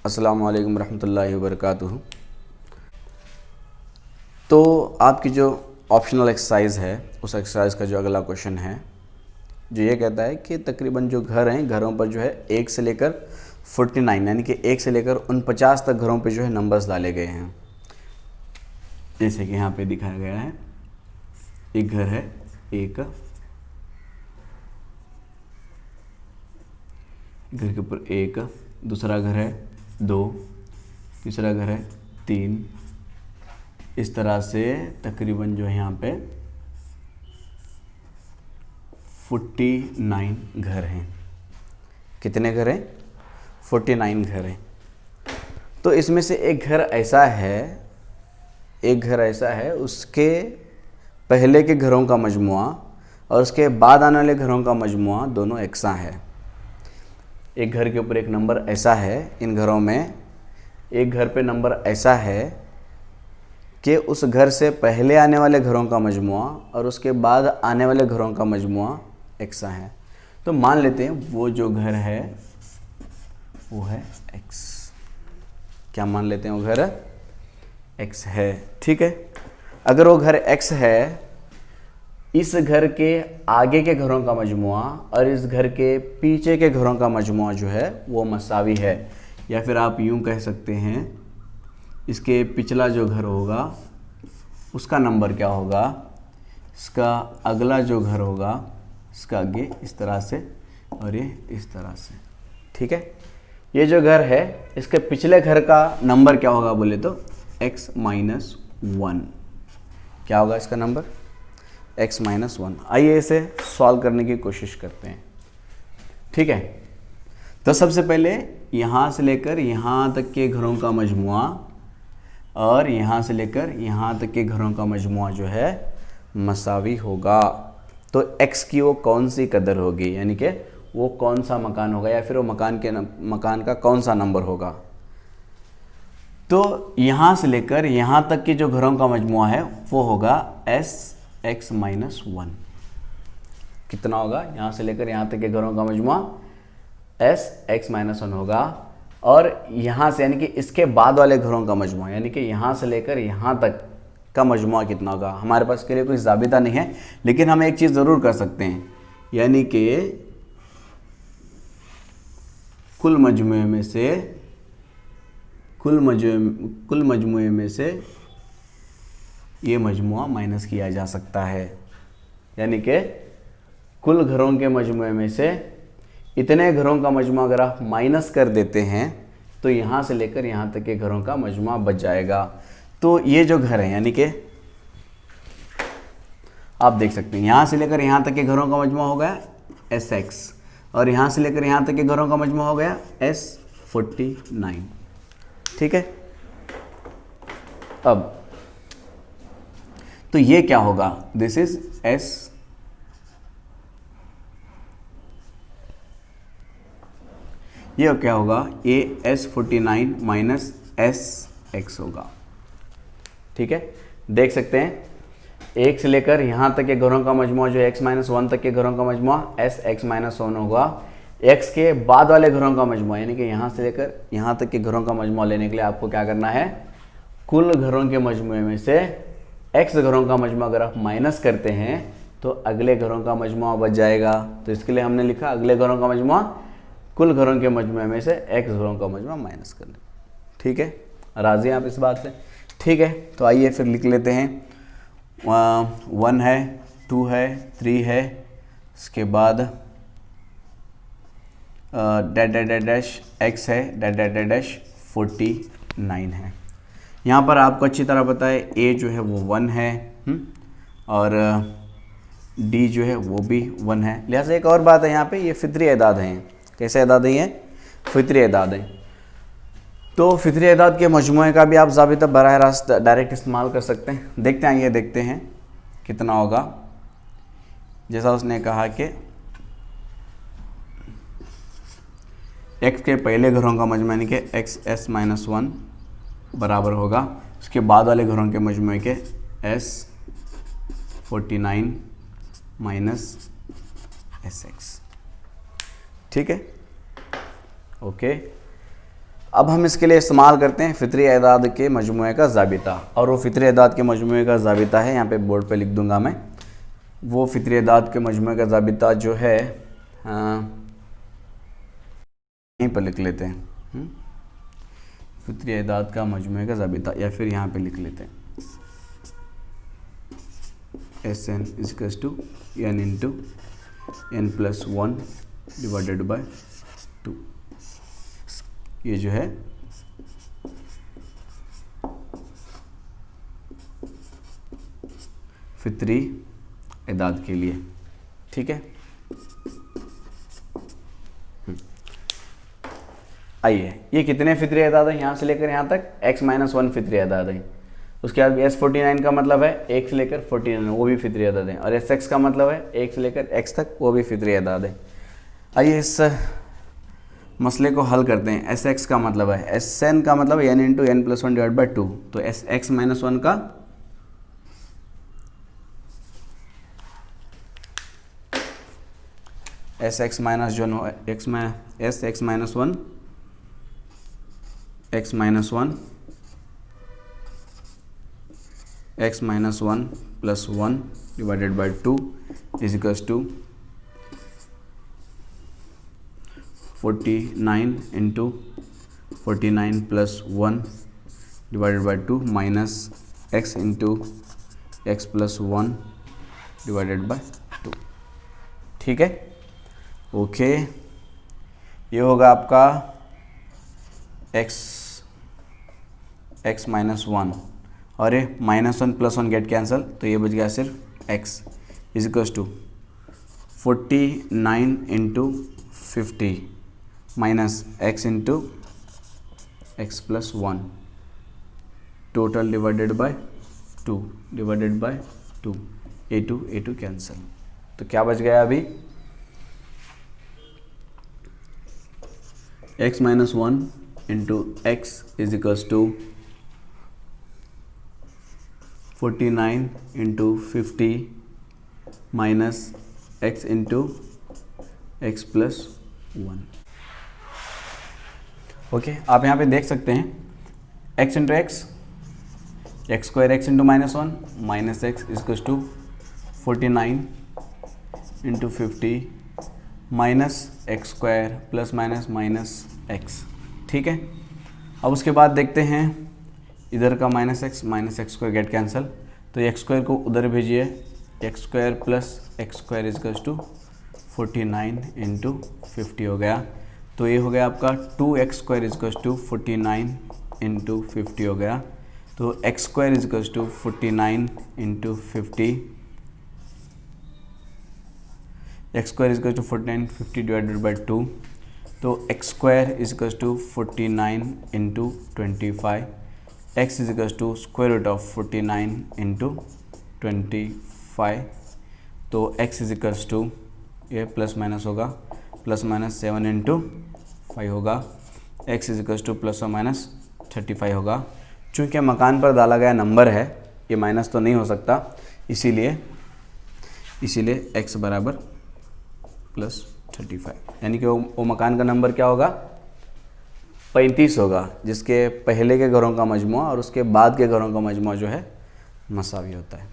अस्सलामु अलैकुम रहमतुल्लाहि व बरकातुहू। तो आपकी जो ऑप्शनल एक्सरसाइज है उस एक्सरसाइज का जो अगला क्वेश्चन है जो ये कहता है कि तकरीबन जो घर हैं घरों पर जो है 1 से लेकर 49 यानी कि 1 से लेकर 49 तक घरों पे जो है नंबर्स डाले गए हैं। जैसे कि यहाँ पे दिखाया गया है, एक घर है एक, घर के ऊपर एक, दूसरा घर है 2, तीसरा घर है 3, इस तरह से तकरीबन जो है यहाँ पे 49 घर हैं। कितने घर हैं? 49 घर हैं। तो इसमें से एक घर ऐसा है उसके पहले के घरों का मजमुआ और उसके बाद आने वाले घरों का मजमुआ दोनों एकसा है। एक घर के ऊपर एक नंबर ऐसा है, इन घरों में एक घर पे नंबर ऐसा है कि उस घर से पहले आने वाले घरों का मजमुआ और उसके बाद आने वाले घरों का मजमुआ एक्सा है। तो मान लेते हैं वो जो घर है वो है एक्स। क्या मान लेते हैं? वो घर एक्स है। ठीक है, अगर वो घर एक्स है, इस घर के आगे के घरों का मजमुआ और इस घर के पीछे के घरों का मजमुआ जो है वो मसावी है। या फिर आप यूं कह सकते हैं इसके पिछला जो घर होगा उसका नंबर क्या होगा, इसका अगला जो घर होगा इसका आगे इस तरह से और ये इस तरह से। ठीक है, ये जो घर है इसके पिछले घर का नंबर क्या होगा बोले तो x-1। क्या होगा इसका नंबर? x-1। आइए इसे सॉल्व करने की कोशिश करते हैं। ठीक है, तो सबसे पहले यहाँ से लेकर यहाँ तक के घरों का मजमुआ और यहाँ से लेकर यहाँ तक के घरों का मजमुआ जो है मसावी होगा। तो x की वो कौन सी कदर होगी, यानी कि वो कौन सा मकान होगा या फिर वो मकान का कौन सा नंबर होगा। तो यहाँ से लेकर यहाँ तक के जो घरों का मजमुआ है वो होगा sx-1। कितना होगा? यहाँ से लेकर यहाँ तक के घरों का मजमुआ sx-1 होगा। और यहाँ से यानी कि इसके बाद वाले घरों का मजमुआ यानी कि यहाँ से लेकर यहाँ तक का मजमुआ कितना होगा। हमारे पास इसके लिए कोई ज़ाबिता नहीं है, लेकिन हम एक चीज़ ज़रूर कर सकते हैं, यानी कि कुल मजमुए में से ये मजमुआ माइनस किया जा सकता है। यानी कि कुल घरों के मजमुए में से इतने घरों का मजमुआ अगर आप माइनस कर देते हैं तो यहाँ से लेकर यहाँ तक के घरों का मजमुआ बच जाएगा। तो ये जो घर है यानी कि आप देख सकते हैं यहाँ से लेकर यहाँ तक के घरों का मजमुआ हो गया sx और यहाँ से लेकर यहाँ तक के घरों का मजमुआ हो गया s49। ठीक है, अब तो ये क्या होगा? दिस इज s, ये क्या होगा? ये s49 माइनस sx होगा। ठीक है, देख सकते हैं एक से लेकर यहाँ तक के घरों का मजमुआ जो x-1 तक के घरों का मजमुआ sx-1 होगा। x के बाद वाले घरों का मजमुआ यानी कि यहाँ से लेकर यहाँ तक के घरों का मजमुआ लेने के लिए आपको क्या करना है? कुल घरों के मजमुए में से x घरों का मजमुआ अगर आप माइनस करते हैं तो अगले घरों का मजमुआ बच जाएगा। तो इसके लिए हमने लिखा अगले घरों का मजमुआ कुल घरों के मजमुए में से x घरों का मजमुआ माइनस कर लें। ठीक है, राज़ी हैं आप इस बात से? ठीक है, तो आइए फिर लिख लेते हैं। 1 है, 2 है, 3 है, इसके बाद डैश x है, डैश 49 है। यहाँ पर आपको अच्छी तरह पता है a जो है वो 1 है और d जो है वो भी 1 है। लिहाजा एक और बात है, यहाँ पे ये फितरी एदाद हैं। कैसे एदाद हैं? ये फितरी एदाद हैं। तो फितरी एदाद के मजमुए का भी आप ज़ाबिता बराह रास्त डायरेक्ट इस्तेमाल कर सकते हैं। देखते हैं, ये देखते हैं कितना होगा। जैसा उसने कहा कि x के पहले घरों का मजमुआ यानी कि x-1 बराबर होगा उसके बाद वाले घरों के मजमुए के s49 माइनस sx। ठीक है, ओके। अब हम इसके लिए इस्तेमाल करते हैं फितरी एदाद के मजमूए का ज़ाबिता, और वो फितरी एदाद के मजमूए का ज़ाबिता है, यहाँ पे बोर्ड पे लिख दूंगा मैं। वो फितरी एदाद के मजमूए का ज़ाबिता जो है यहीं पर लिख लेते हैं, फितरी एदाद का मजमूए का ज़ाबिता, या फिर यहाँ पे लिख लेते हैं Sn is to n into n plus 1 divided by 2। ये जो है फितरी एदाद के लिए, ठीक है। आइए, ये कितने फितरी एदाद हैं यहाँ से लेकर यहाँ तक? x-1 फितरी एदाद हैं। उसके बाद S49 का मतलब है 1 से लेकर 49, वो भी फितरी एदाद हैं। और Sx का मतलब है 1 से लेकर x तक, वो भी फितरी एदाद हैं। आइए इस मसले को हल करते हैं। Sx का मतलब है, Sn का मतलब n into n plus 1 divide by 2। तो Sx-1 का Sx माइनस जो Sx-1 x-1 x-1 plus 1 divided by 2 is equals to 49 into 49 plus 1 divided by 2 minus x into x plus 1 divided by 2, ठीक है। ओके, ये होगा आपका x-1, और ये -1 प्लस 1 गेट कैंसिल, तो ये बच गया सिर्फ x is equals to 49 into 50 minus x into x plus 1 total divided by 2 divided by 2, a2 cancel. तो क्या बच गया अभी? x-1 into x is equals to 49 into 50 minus x into x plus 1। Okay, आप यहाँ पे देख सकते हैं x into x square x into -1 minus x is to 49 into 50 minus x square plus minus x, ठीक है। अब उसके बाद देखते हैं इधर का minus x square get cancel, तो x स्क्वायर को उधर भेजिए, x square plus x square is to 49 into 50 हो गया। तो ये हो गया आपका 2x square is to 49 into 50 हो गया। तो x square is to 49 into 50, x square is to 49 50 divided by 2। तो x square is to 49 into 25, x is to square root of 49 into 25। तो x इज टू ये plus minus होगा, plus minus 7 into 5 होगा, x is to plus और minus 35 होगा। चूँकि मकान पर डाला गया नंबर है, ये माइनस तो नहीं हो सकता, इसीलिए x बराबर प्लस 35, यानी कि वो मकान का नंबर क्या होगा? 35 होगा, जिसके पहले के घरों का मजमुआ और उसके बाद के घरों का मजमुआ जो है मसावी होता है।